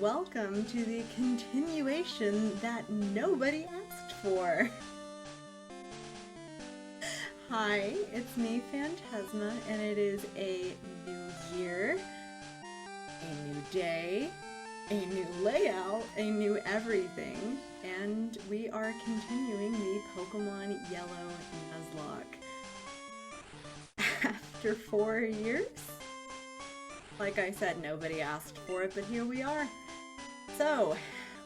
welcome to the continuation that nobody asked for. Hi, it's me, Phantasma, and it is a new year, a new day, a new layout, a new everything, and we are continuing the Pokémon Yellow Nuzlocke. After 4 years? Like I said, nobody asked for it, but here we are. So,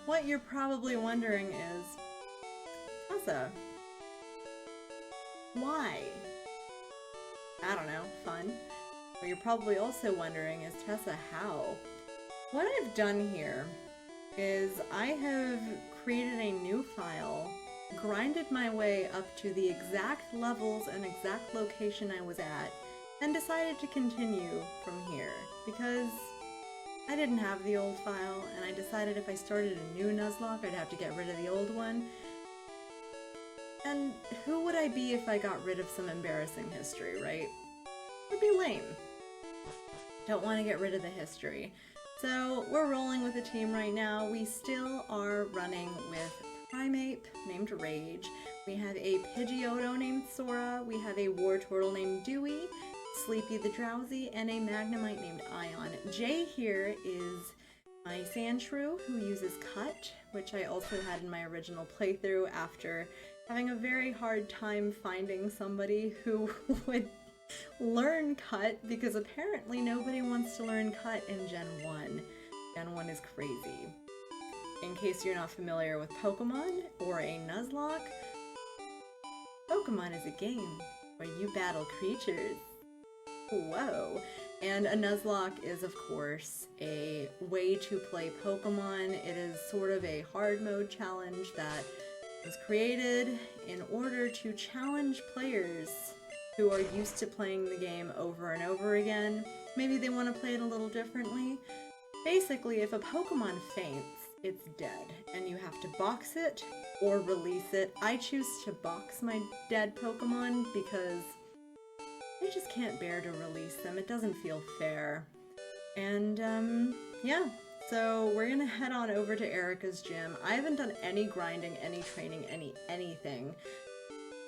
what you're probably wondering is, Tessa, why? I don't know, fun. What you're probably also wondering is, Tessa, how? What I've done here is I have created a new file, grinded my way up to the exact levels and exact location I was at, and decided to continue from here, because I didn't have the old file, and I decided if I started a new Nuzlocke, I'd have to get rid of the old one. And who would I be if I got rid of some embarrassing history, right? It'd be lame. Don't want to get rid of the history. So we're rolling with a team right now. We still are running with Primeape named Rage. We have a Pidgeotto named Sora. We have a Wartortle named Dewey, Sleepy the Drowsy, and a Magnemite named Ion. Jay here is my Sandshrew who uses Cut, which I also had in my original playthrough after having a very hard time finding somebody who would learn Cut, because apparently nobody wants to learn Cut in Gen 1. Gen 1 is crazy. In case you're not familiar with Pokemon or a Nuzlocke, Pokemon is a game where you battle creatures. Whoa! And a Nuzlocke is, of course, a way to play Pokemon. It is sort of a hard mode challenge that was created in order to challenge players who are used to playing the game over and over again. Maybe they want to play it a little differently. Basically, if a Pokemon faints, it's dead, and you have to box it or release it. I choose to box my dead Pokemon because I just can't bear to release them. It doesn't feel fair. And, yeah. So we're gonna head on over to Erica's gym. I haven't done any grinding, any training, anything.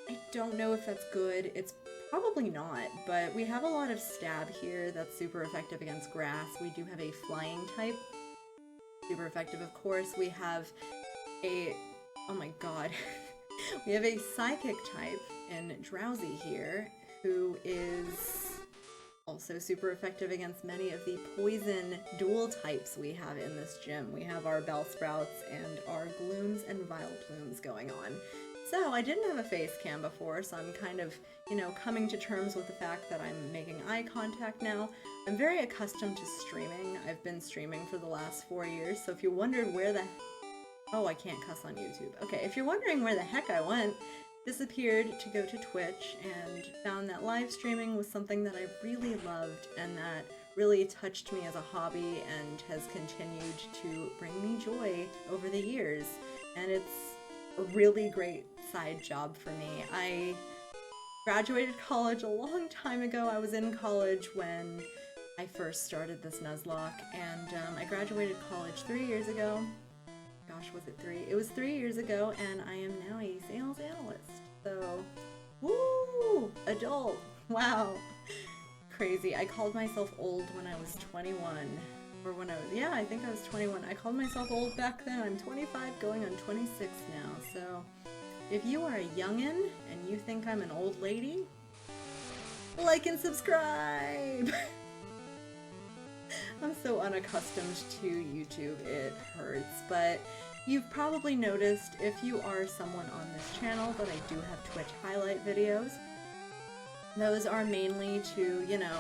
I don't know if that's good. It's probably not, but we have a lot of stab here that's super effective against grass. We do have a flying type. Super effective, of course. We have a... oh my god. We have a psychic type in Drowsy here, who is also super effective against many of the poison dual types we have in this gym. We have our Bellsprouts and our Glooms and Vileplumes going on. So I didn't have a face cam before, so I'm kind of, you know, coming to terms with the fact that I'm making eye contact now. I'm very accustomed to streaming. I've been streaming for the last 4 years, so if you wondered where the... oh, I can't cuss on YouTube. Okay, if you're wondering where the heck I went, disappeared to go to Twitch and found that live streaming was something that I really loved and that really touched me as a hobby and has continued to bring me joy over the years. And it's a really great side job for me. I graduated college a long time ago. I was in college when I first started this Nuzlocke, and I graduated college 3 years ago. Gosh, was it 3? It was 3 years ago, and I am now a sales analyst. So, woo! Adult! Wow! Crazy. I called myself old when I was 21. Or when I was, yeah, I think I was 21. I called myself old back then. I'm 25 going on 26 now. So, if you are a youngin' and you think I'm an old lady, like and subscribe! I'm so unaccustomed to YouTube, it hurts, but you've probably noticed, if you are someone on this channel, that I do have Twitch highlight videos. Those are mainly to, you know,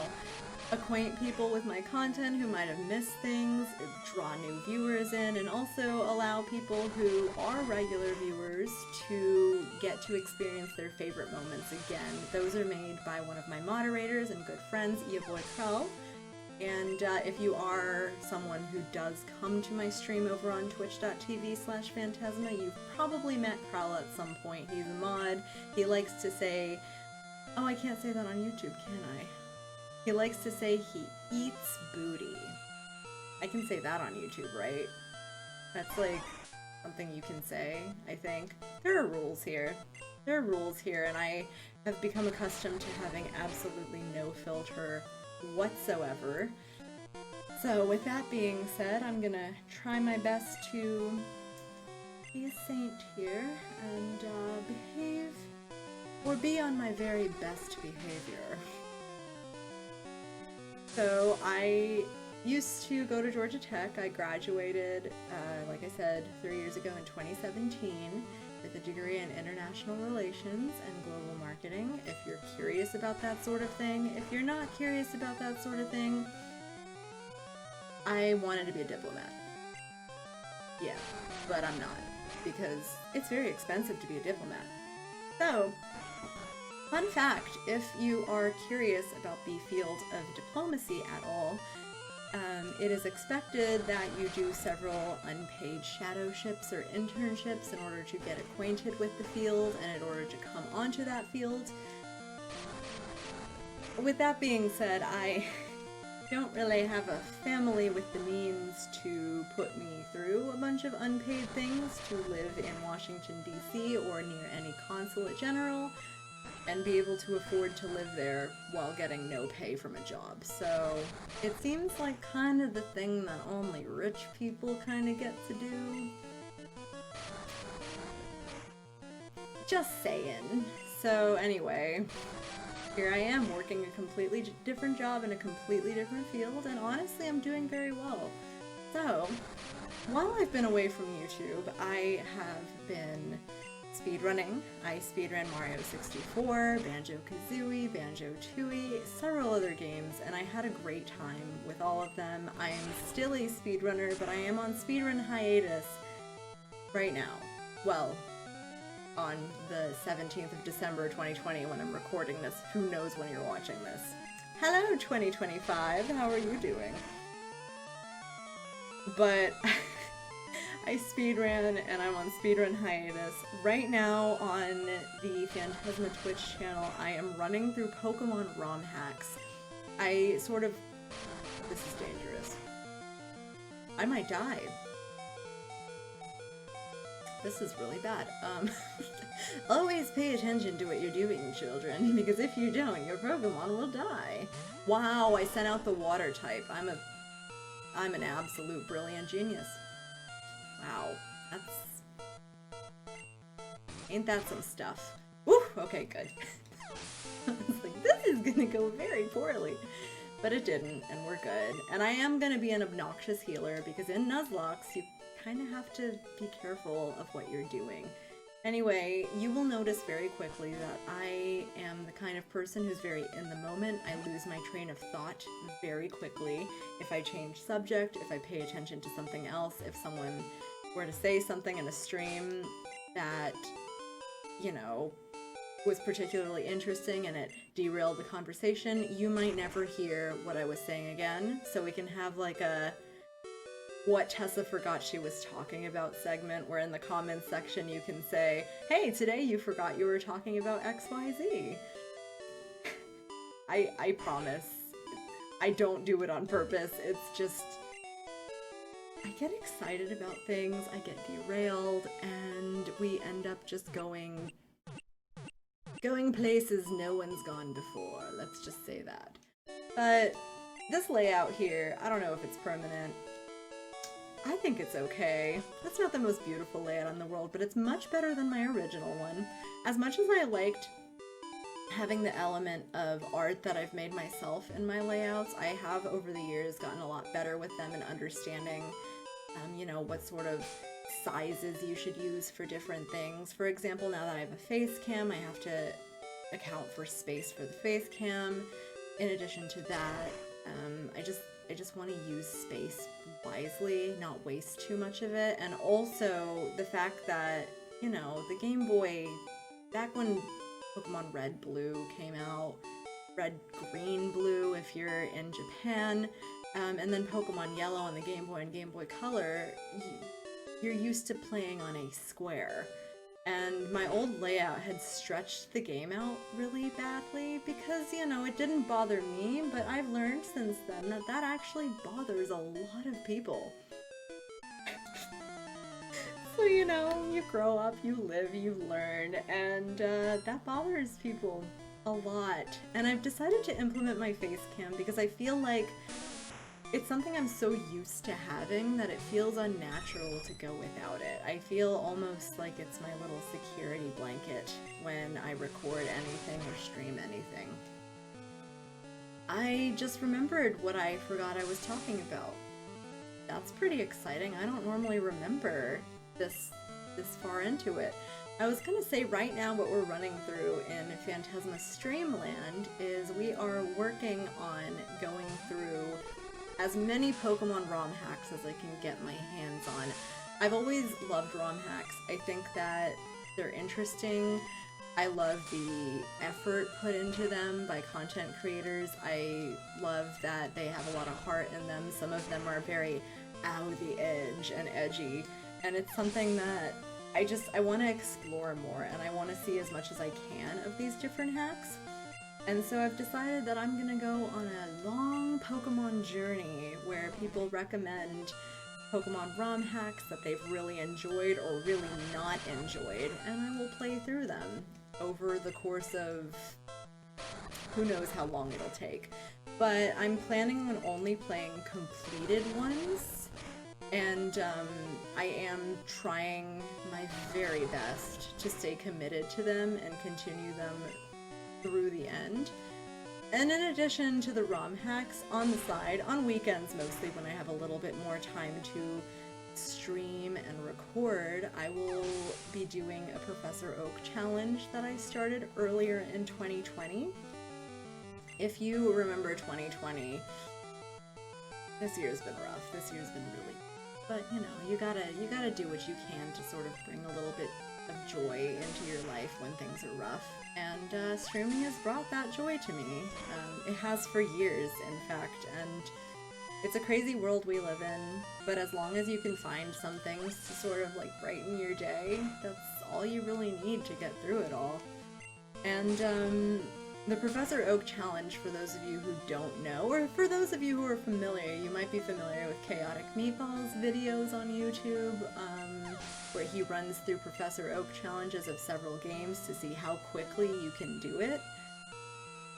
acquaint people with my content who might have missed things, draw new viewers in, and also allow people who are regular viewers to get to experience their favorite moments again. Those are made by one of my moderators and good friends, YaBoiKrell. And if you are someone who does come to my stream over on twitch.tv/Phantasma, you've probably met Krell at some point. He's a mod. He likes to say, oh, I can't say that on YouTube, can I? He likes to say he eats booty. I can say that on YouTube, right? That's like something you can say, I think. There are rules here. There are rules here, and I have become accustomed to having absolutely no filter whatsoever. So with that being said, I'm gonna try my best to be a saint here and behave, or be on my very best behavior. So I used to go to Georgia Tech. I graduated, like I said, 3 years ago in 2017 with a degree in international relations and global marketing. If you're curious about that sort of thing, if you're not curious about that sort of thing, I wanted to be a diplomat. Yeah, but I'm not, because it's very expensive to be a diplomat. So, fun fact, if you are curious about the field of diplomacy at all, it is expected that you do several unpaid shadowships or internships in order to get acquainted with the field and in order to come onto that field. With that being said, I don't really have a family with the means to put me through a bunch of unpaid things to live in Washington, D.C. or near any consulate general and be able to afford to live there while getting no pay from a job. So it seems like kind of the thing that only rich people kind of get to do. Just saying. So anyway, here I am working a completely different job in a completely different field, and honestly I'm doing very well. So, while I've been away from YouTube, I have been speedrunning. I speedran Mario 64, Banjo-Kazooie, Banjo-Tooie, several other games, and I had a great time with all of them. I am still a speedrunner, but I am on speedrun hiatus right now. Well, on the 17th of December 2020 when I'm recording this. Who knows when you're watching this? Hello 2025, how are you doing? But I speedran and I'm on speedrun hiatus. Right now on the Phantasma Twitch channel, I am running through Pokémon ROM hacks. This is dangerous. I might die. This is really bad. Always pay attention to what you're doing, children, because if you don't, your Pokemon will die. Wow, I sent out the water type. I'm an absolute brilliant genius. Wow, ain't that some stuff? Woo, okay, good. I was like, this is gonna go very poorly. But it didn't, and we're good. And I am gonna be an obnoxious healer, because in Nuzlocke, you kind of have to be careful of what you're doing. Anyway, you will notice very quickly that I am the kind of person who's very in the moment. I lose my train of thought very quickly. If I change subject, if I pay attention to something else, if someone were to say something in a stream that, you know, was particularly interesting and it derailed the conversation, you might never hear what I was saying again. So we can have like a what Tessa forgot she was talking about segment, where in the comments section you can say, hey, today you forgot you were talking about XYZ. I promise. I don't do it on purpose. It's just, I get excited about things, I get derailed, and we end up just going places no one's gone before. Let's just say that. But this layout here, I don't know if it's permanent. I think it's okay. That's not the most beautiful layout in the world, but it's much better than my original one. As much as I liked having the element of art that I've made myself in my layouts, I have over the years gotten a lot better with them and understanding, you know, what sort of sizes you should use for different things. For example, now that I have a face cam, I have to account for space for the face cam. In addition to that, I just want to use space wisely, not waste too much of it. And also the fact that, you know, the Game Boy, back when Pokemon Red Blue came out, Red Green Blue if you're in Japan, and then Pokemon Yellow on the Game Boy and Game Boy Color, you're used to playing on a square. And my old layout had stretched the game out really badly because, you know, it didn't bother me, but I've learned since then that that actually bothers a lot of people. So, you know, you grow up, you live, you learn, and that bothers people a lot. And I've decided to implement my face cam because I feel like it's something I'm so used to having that it feels unnatural to go without it. I feel almost like it's my little security blanket when I record anything or stream anything. I just remembered what I forgot I was talking about. That's pretty exciting. I don't normally remember this far into it. I was gonna say right now what we're running through in Phantasma Streamland is we are working on going through as many Pokemon ROM hacks as I can get my hands on. I've always loved ROM hacks. I think that they're interesting. I love the effort put into them by content creators. I love that they have a lot of heart in them. Some of them are very out of the edge and edgy, and it's something that I want to explore more, and I want to see as much as I can of these different hacks. And so I've decided that I'm gonna go on a long Pokemon journey where people recommend Pokemon ROM hacks that they've really enjoyed or really not enjoyed, and I will play through them over the course of who knows how long it'll take. But I'm planning on only playing completed ones, and I am trying my very best to stay committed to them and continue them through the end. And in addition to the ROM hacks, on the side, on weekends mostly when I have a little bit more time to stream and record, I will be doing a Professor Oak challenge that I started earlier in 2020. If you remember 2020, this year's been rough. This year's been really, but you know, you gotta do what you can to sort of bring a little bit of joy into your life when things are rough. And streaming has brought that joy to me. It has for years, in fact, and it's a crazy world we live in, but as long as you can find some things to sort of like brighten your day, that's all you really need to get through it all. And the Professor Oak challenge, for those of you who don't know, or for those of you who are familiar, you might be familiar with Chaotic Meatball's videos on YouTube, where he runs through Professor Oak challenges of several games to see how quickly you can do it.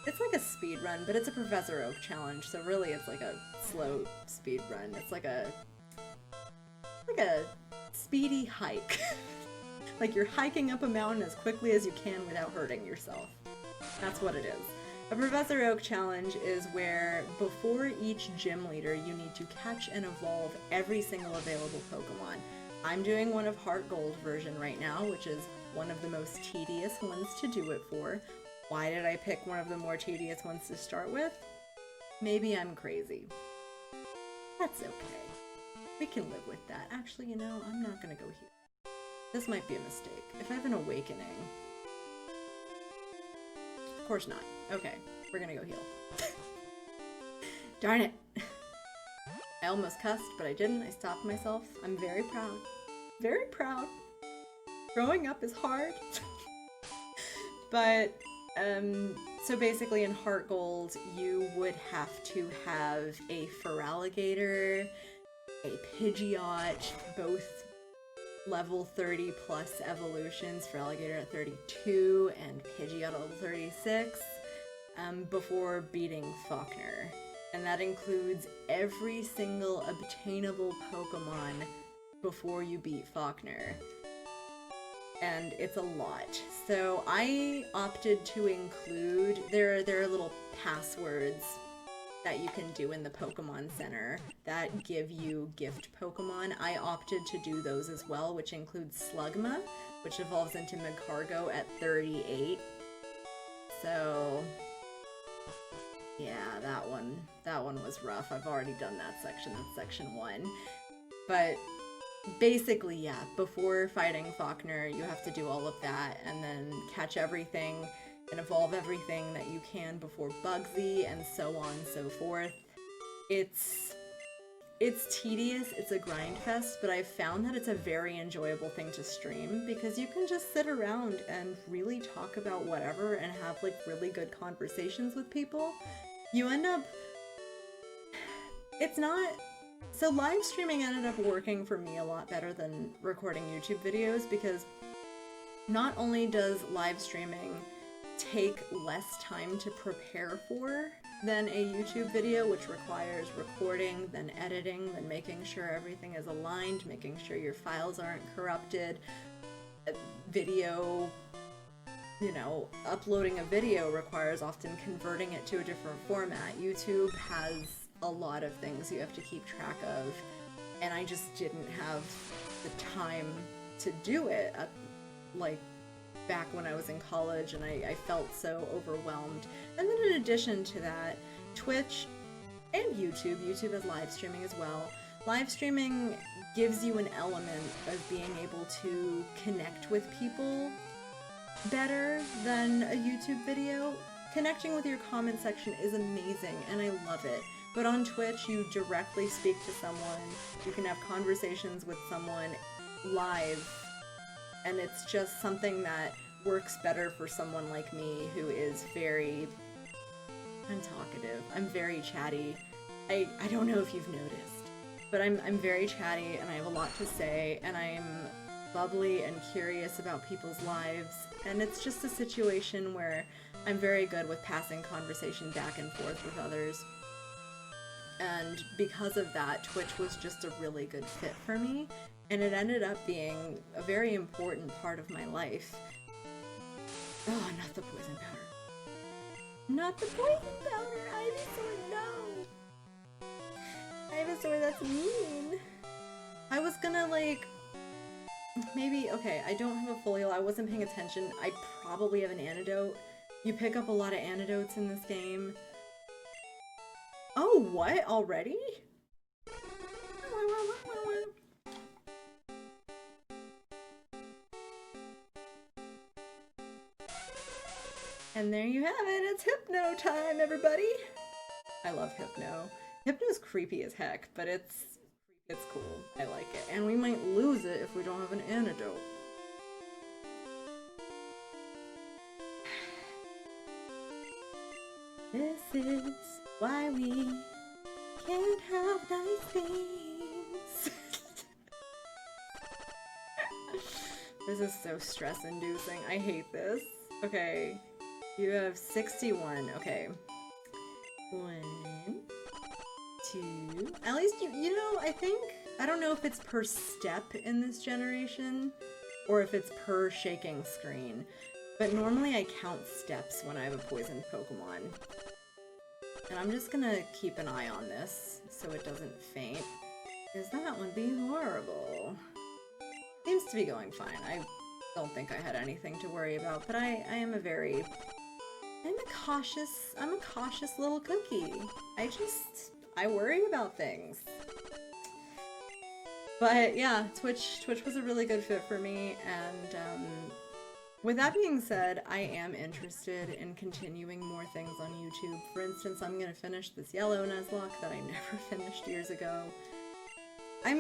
It's like a speed run, but it's a Professor Oak challenge, so really it's like a slow speed run. It's like a speedy hike. Like you're hiking up a mountain as quickly as you can without hurting yourself. That's what it is. A Professor Oak challenge is where before each gym leader you need to catch and evolve every single available Pokemon. I'm doing one of Heart Gold version right now, which is one of the most tedious ones to do it for. Why did I pick one of the more tedious ones to start with? Maybe I'm crazy. That's okay. We can live with that. Actually, you know, I'm not gonna go here. This might be a mistake. If I have an awakening... Of course not. Okay, we're gonna go heal. Darn it! I almost cussed, but I didn't. I stopped myself. I'm very proud. Very proud. Growing up is hard. But, so basically in Heart Gold, you would have to have a Feraligatr, a Pidgeot, both level 30 plus evolutions, Feraligatr at 32 and Pidgeot at level 36, before beating Faulkner. And that includes every single obtainable Pokemon before you beat Faulkner. And it's a lot. So I opted to include, there are little passwords that you can do in the Pokemon Center that give you gift Pokemon. I opted to do those as well, which includes Slugma, which evolves into Magcargo at 38. So yeah, that one was rough. I've already done that section. That's section 1. But basically, yeah, before fighting Faulkner, you have to do all of that and then catch everything and evolve everything that you can before Bugsy and so on and so forth. It's it's tedious, it's a grind fest, but I've found that it's a very enjoyable thing to stream because you can just sit around and really talk about whatever and have like really good conversations with people. You end up... It's not... So live streaming ended up working for me a lot better than recording YouTube videos because not only does live streaming take less time to prepare for than a YouTube video, which requires recording, then editing, then making sure everything is aligned, making sure your files aren't corrupted. Video, you know, uploading a video requires often converting it to a different format. YouTube has a lot of things you have to keep track of, and I just didn't have the time to do it like back when I was in college, and I felt so overwhelmed. And then in addition to that, Twitch and YouTube has live streaming as well. Live streaming gives you an element of being able to connect with people better than a YouTube video. Connecting with your comment section is amazing, and I love it. But on Twitch, you directly speak to someone, you can have conversations with someone live, and it's just something that works better for someone like me who is very... I'm talkative. I'm very chatty. I don't know if you've noticed, but I'm very chatty and I have a lot to say, and I'm bubbly and curious about people's lives, and it's just a situation where I'm very good with passing conversation back and forth with others. And because of that, Twitch was just a really good fit for me, and it ended up being a very important part of my life. Oh, not the poison powder. Not the poison powder! Ivysaur, no! Ivysaur, that's mean! I was gonna, like... Maybe, okay, I don't have a full heal, I wasn't paying attention. I probably have an antidote. You pick up a lot of antidotes in this game. Oh, what? Already? And there you have it, it's Hypno time, everybody! I love Hypno. Hypno's creepy as heck, but it's cool. I like it. And we might lose it if we don't have an antidote. This is why we can't have nice things. This is so stress-inducing. I hate this. Okay. You have 61. Okay. 1, 2. At least you know, I don't know if it's per step in this generation or if it's per shaking screen, but normally I count steps when I have a poisoned Pokemon. And I'm just gonna keep an eye on this so it doesn't faint, because that would be horrible. Seems to be going fine. I don't think I had anything to worry about, but I'm a cautious little cookie. I worry about things. But yeah, Twitch was a really good fit for me, and with that being said, I am interested in continuing more things on YouTube. For instance, I'm gonna finish this yellow Nuzlocke that I never finished years ago. It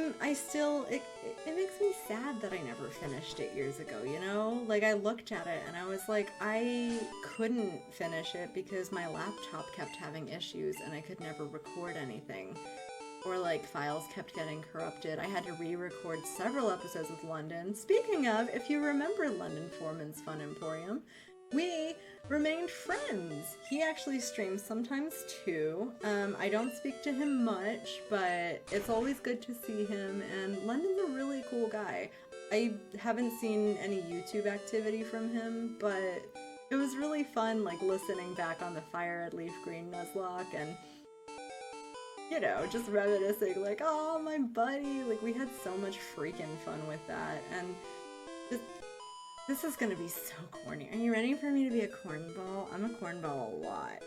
makes me sad that I never finished it years ago, you know? Like, I looked at it and I was like, I couldn't finish it because my laptop kept having issues and I could never record anything. Or, like, files kept getting corrupted. I had to re-record several episodes with London. Speaking of, if you remember London Foreman's Fun Emporium, we remained friends. He actually streams sometimes too. I don't speak to him much, but it's always good to see him, and London's a really cool guy. I haven't seen any YouTube activity from him, but it was really fun, like, listening back on the Fire at Leaf Green Nuzlocke and, you know, just reminiscing, like, oh, my buddy, like, we had so much freaking fun with that, and this is gonna be so corny. Are you ready for me to be a cornball? I'm a cornball a lot.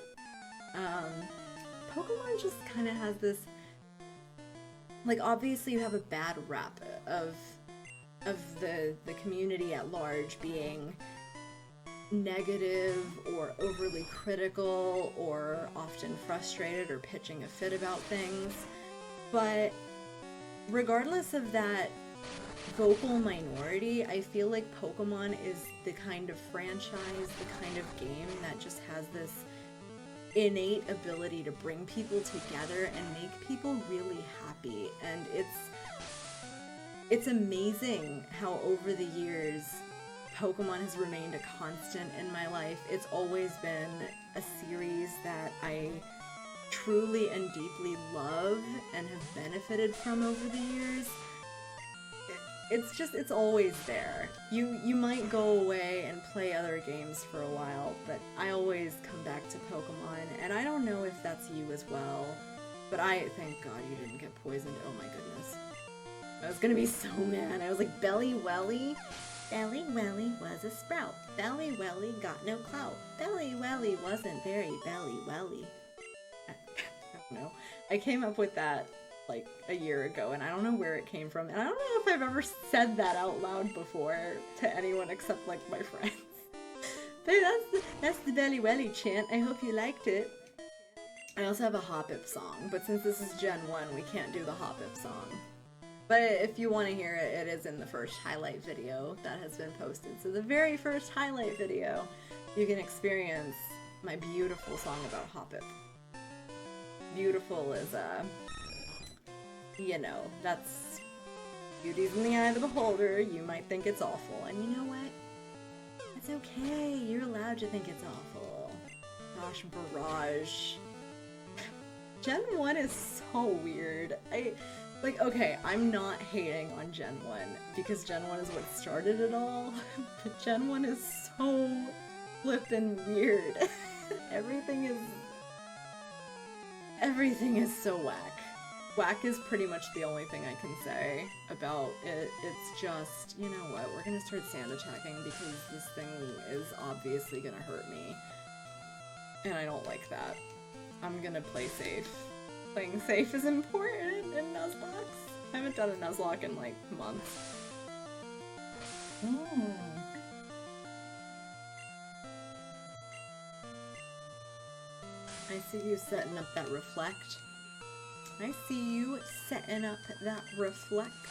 Pokemon just kind of has this, like, obviously you have a bad rep of the community at large being negative or overly critical or often frustrated or pitching a fit about things. But regardless of that vocal minority, I feel like Pokemon is the kind of franchise, the kind of game that just has this innate ability to bring people together and make people really happy. And it's amazing how over the years Pokemon has remained a constant in my life. It's always been a series that I truly and deeply love and have benefited from over the years. It's always there. You might go away and play other games for a while, but I always come back to Pokemon, and I don't know if that's you as well, but thank God you didn't get poisoned. Oh my goodness. I was gonna be so mad. I was like, Belly Welly? Belly Welly was a sprout. Belly Welly got no clout. Belly Welly wasn't very Belly Welly. I don't know. I came up with that like a year ago, and I don't know where it came from, and I don't know if I've ever said that out loud before to anyone except like my friends. But that's the Belly Welly chant. I hope you liked it. I also have a Hoppip song, but since this is Gen 1, we can't do the Hoppip song. But if you want to hear it, it is in the first highlight video that has been posted. So the very first highlight video, you can experience my beautiful song about Hoppip. Beautiful is, you know, that's beauty's in the eye of the beholder. You might think it's awful, and you know what? It's okay. You're allowed to think it's awful. Gosh, Barrage. Gen 1 is so weird. Like, okay, I'm not hating on Gen 1, because Gen 1 is what started it all, but Gen 1 is so flippin' weird. Everything is so whack. Whack is pretty much the only thing I can say about it. It's just, you know what, we're gonna start sand attacking because this thing is obviously gonna hurt me. And I don't like that. I'm gonna play safe. Playing safe is important in Nuzlocke. I haven't done a Nuzlocke in like months. I see you setting up that reflect. I see you setting up that reflect,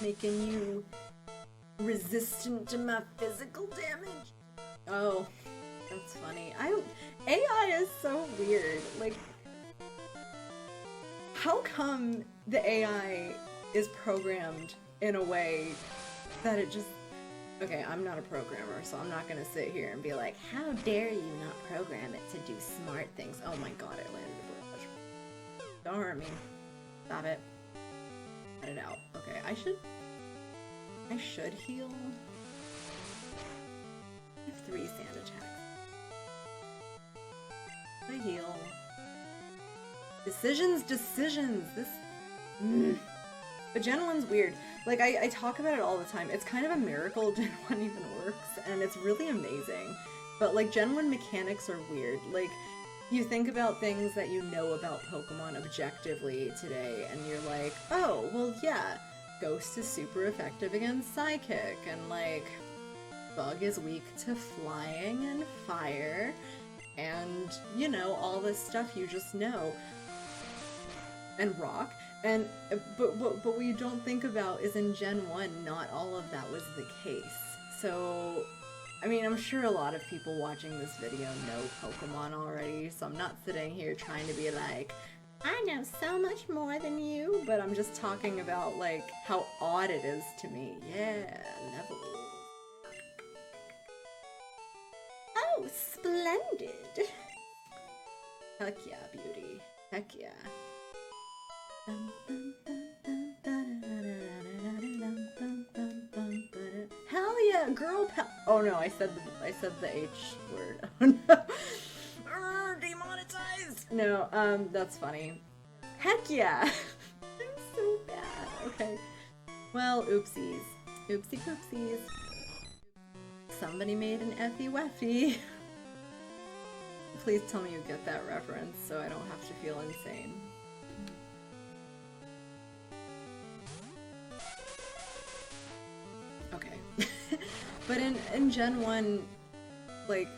making you resistant to my physical damage. Oh, that's funny. AI is so weird. Like, how come the AI is programmed in a way that it just... Okay, I'm not a programmer, so I'm not gonna sit here and be like, how dare you not program it to do smart things? Oh my god, I landed a barrage. Don't hurt me. Stop it. Cut it out. Okay, I should heal. I have 3 sand attacks. I heal. Decisions! This... But Gen 1's weird. Like, I talk about it all the time. It's kind of a miracle Gen 1 even works, and it's really amazing. But, like, Gen 1 mechanics are weird. Like, you think about things that you know about Pokemon objectively today, and you're like, oh, well, yeah, Ghost is super effective against Psychic, and, like, Bug is weak to flying and fire, and, you know, all this stuff you just know. And Rock. And, but what you don't think about is in Gen 1, not all of that was the case. So, I mean, I'm sure a lot of people watching this video know Pokemon already, so I'm not sitting here trying to be like, I know so much more than you, but I'm just talking about, like, how odd it is to me. Yeah, level. Oh, splendid! Heck yeah, beauty. Heck yeah. Hell yeah, girl power. Oh no, I said the H word. Oh no. Demonetized. No, that's funny. Heck yeah. I'm so bad. Okay. Well, oopsies. Oopsie poopsies. Somebody made an Effie Weffie. Please tell me you get that reference so I don't have to feel insane. Okay. But in Gen 1, like,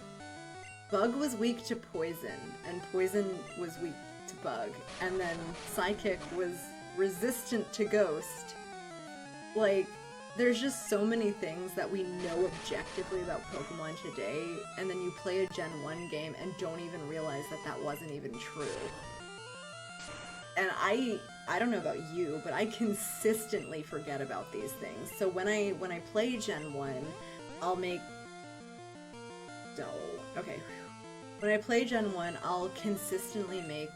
Bug was weak to Poison, and Poison was weak to Bug, and then Psychic was resistant to ghost. Like, there's just so many things that we know objectively about Pokemon today, and then you play a Gen 1 game and don't even realize that that wasn't even true. And I don't know about you, but I consistently forget about these things. So when I play Gen 1, I'll make... Oh, okay. When I play Gen 1, I'll consistently make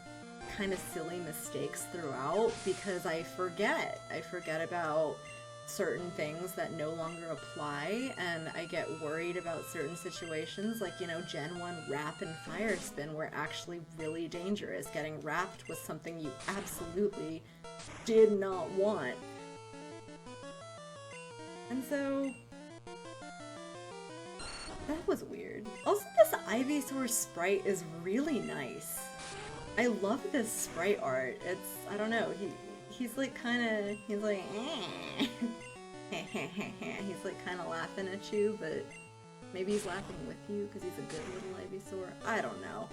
kind of silly mistakes throughout because I forget. I forget about certain things that no longer apply, and I get worried about certain situations, like, you know, Gen 1 Wrap and Fire Spin were actually really dangerous. Getting wrapped was something you absolutely did not want. And so... that was weird. Also, this Ivysaur sprite is really nice. I love this sprite art. It's, I don't know, he's like kinda, he's like, eh. He's like kinda laughing at you, but maybe he's laughing with you because he's a good little Ivysaur. I don't know.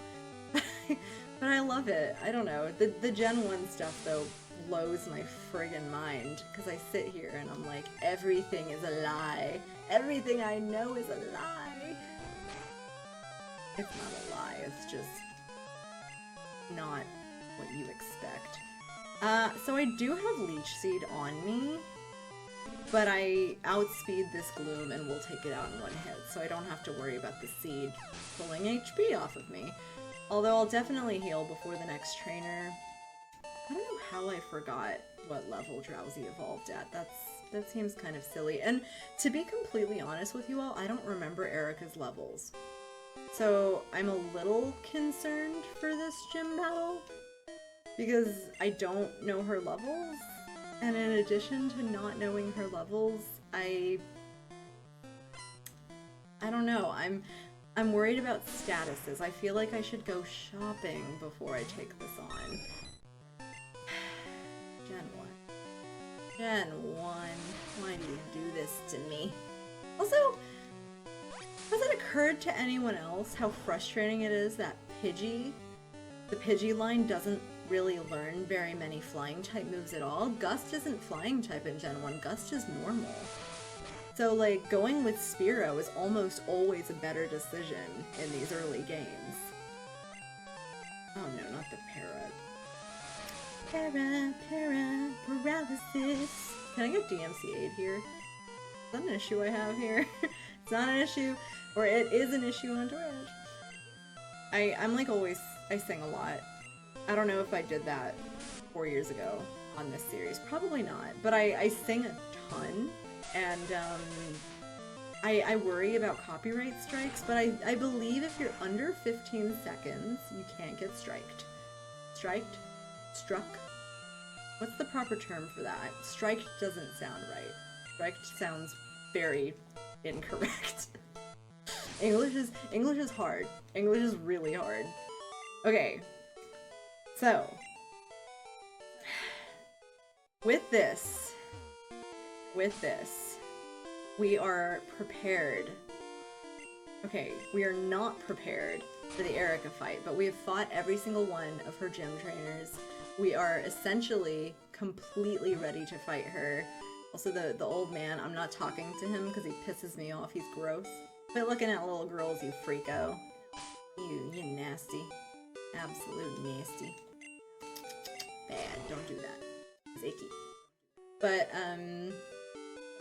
But I love it. I don't know. The Gen 1 stuff, though, blows my friggin' mind because I sit here and I'm like, everything is a lie. Everything I know is a lie. It's not a lie, it's just not what you expect. So I do have Leech Seed on me, but I outspeed this Gloom and will take it out in one hit, so I don't have to worry about the seed pulling HP off of me. Although I'll definitely heal before the next trainer. I don't know how I forgot what level Drowsy evolved at. That seems kind of silly. And to be completely honest with you all, I don't remember Erica's levels. So I'm a little concerned for this gym battle because I don't know her levels. And in addition to not knowing her levels, I don't know. I'm worried about statuses. I feel like I should go shopping before I take this on. Gen 1. Gen 1. Why do you do this to me? Also, has it occurred to anyone else how frustrating it is that Pidgey, the Pidgey line, doesn't really learn very many flying type moves at all? Gust isn't flying type in Gen 1, Gust is normal. So, like, going with Spearow is almost always a better decision in these early games. Oh no, not the paralysis. Can I get DMCA'd here? Is that an issue I have here? It's not an issue, or it is an issue on Twitch. I'm like always, I sing a lot. I don't know if I did that 4 years ago on this series. Probably not, but I sing a ton. And I worry about copyright strikes, but I believe if you're under 15 seconds, you can't get striked. Striked? Struck? What's the proper term for that? Striked doesn't sound right. Striked sounds very incorrect. English is hard. English is really hard. Okay. So, with this, we are prepared. Okay, we are not prepared for the Erica fight, but we have fought every single one of her gym trainers. We are essentially completely ready to fight her. Also, the old man, I'm not talking to him because he pisses me off. He's gross. Quit looking at little girls, you freako. You nasty. Absolute nasty. Bad, don't do that. It's icky. But,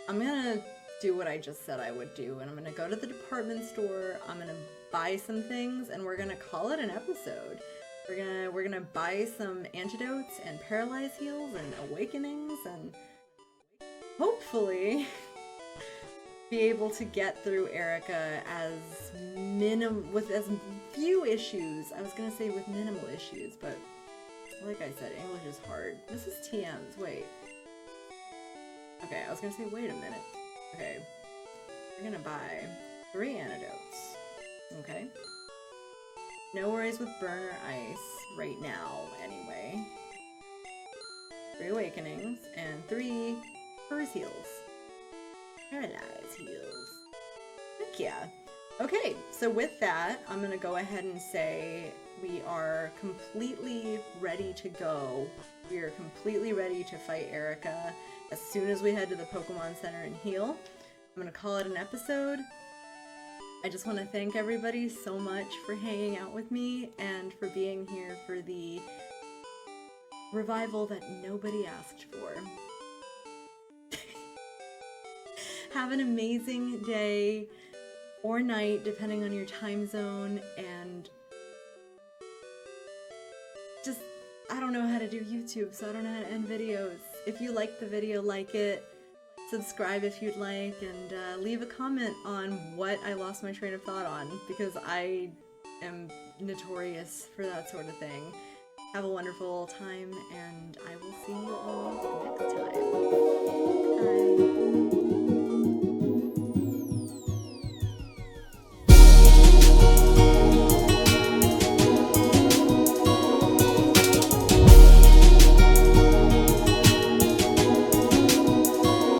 I'm gonna do what I just said I would do, and I'm gonna go to the department store, I'm gonna buy some things, and we're gonna call it an episode. We're gonna buy some antidotes and paralyze heals and awakenings, and hopefully be able to get through Erica with as few issues. I was gonna say with minimal issues, but like I said, English is hard. This is TM's, wait. Okay, I was gonna say, wait a minute. Okay, we're gonna buy 3 antidotes. Okay. No worries with burn or ice right now, anyway. 3 awakenings and 3 Furze heals. Paralyze heals. Heck yeah. Okay, so with that, I'm gonna go ahead and say we are completely ready to go. We are completely ready to fight Erica as soon as we head to the Pokemon Center and heal. I'm gonna call it an episode. I just want to thank everybody so much for hanging out with me and for being here for the revival that nobody asked for. Have an amazing day or night, depending on your time zone, and just, I don't know how to do YouTube, so I don't know how to end videos. If you liked the video, like it, subscribe if you'd like, and leave a comment on what I lost my train of thought on, because I am notorious for that sort of thing. Have a wonderful time, and I will see you all next time. Bye.